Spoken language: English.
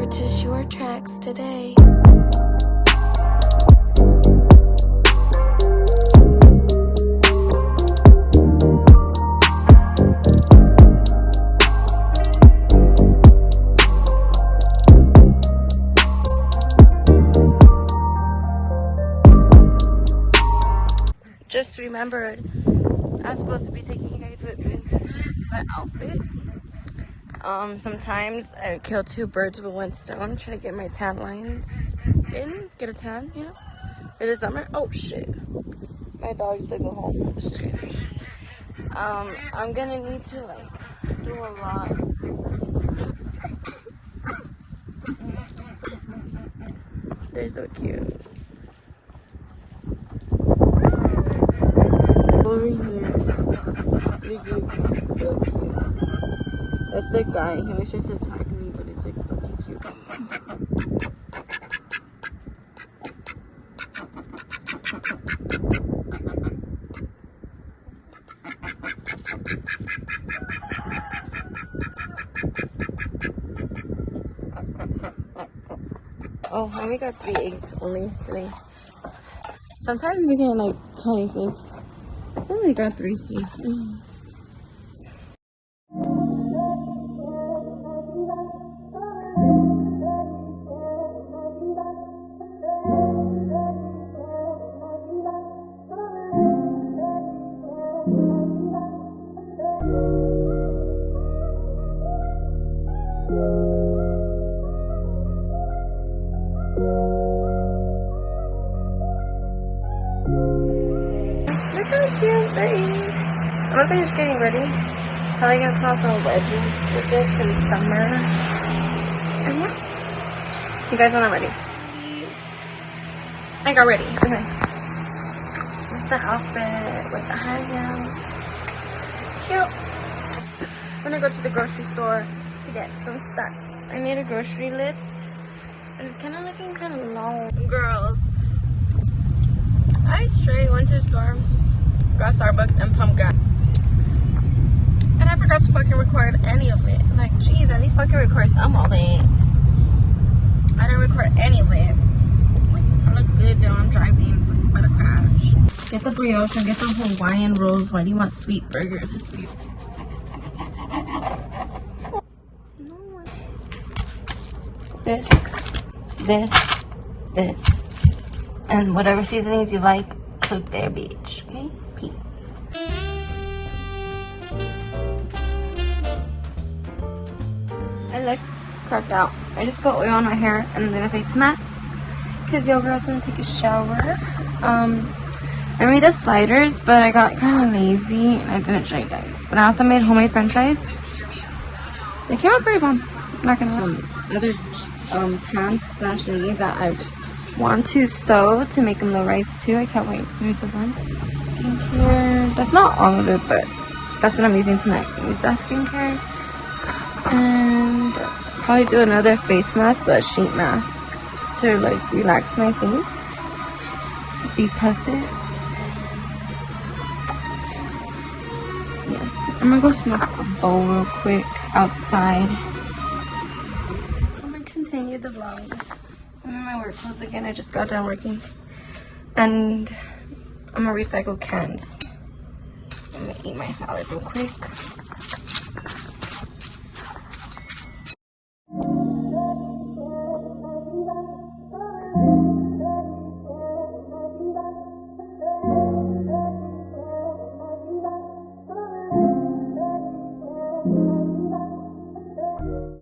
Purchase your tracks today. Just remembered, I'm supposed to be taking you guys with me in my outfit. Sometimes I kill two birds with one stone, trying to get my tan lines in, get a tan, you know, for the summer. Oh shit, my dog's to go home. Just kidding. I'm gonna need to like do a lot. They're so cute. Over here, so cute. That's the guy. He always tries to attack me, but it's like okay, cute. Oh, I only got 3 eggs only today. Sometimes we get like 26. I only got 3 seeds. Look how cute they are. I'm not finished getting ready. Probably gonna put on some wedges with this because it's summer. And yeah. See you guys when I'm ready. I got ready. Okay. With the outfit, with the high heels. Cute. I'm gonna go to the grocery store to get some stuff. I made a grocery list. And it's kind of looking kind of long. Girls, I straight went to the store, got Starbucks and pumpkin. And I forgot to fucking record any of it. Like, jeez, at least fucking record some of it. I didn't record any of it. I look good though, I'm driving, I'm about to crash. Get the brioche and get the Hawaiian rolls. Why do you want sweet burgers? It's sweet. This. And whatever seasonings you like, cook there, bitch. Okay? Peace. I look cracked out. I just put oil on my hair and then a face mask because yo girl's gonna take a shower. I made the sliders, but I got kind of lazy and I didn't show you guys. But I also made homemade french fries. They came out pretty bomb. Not gonna some other pants slash leggings that I want to sew to make them low rise too. I can't wait. It's gonna be so fun. Skincare. That's not all of it, but that's what I'm using tonight. Use that skincare. And probably do another face mask, but a sheet mask to like relax my face. Depuff it. Yeah. I'm gonna go smoke a bowl real quick outside. I'm gonna continue the vlog. I'm in my work clothes again. I just got done working. And I'm gonna recycle cans. I'm gonna eat my salad real quick.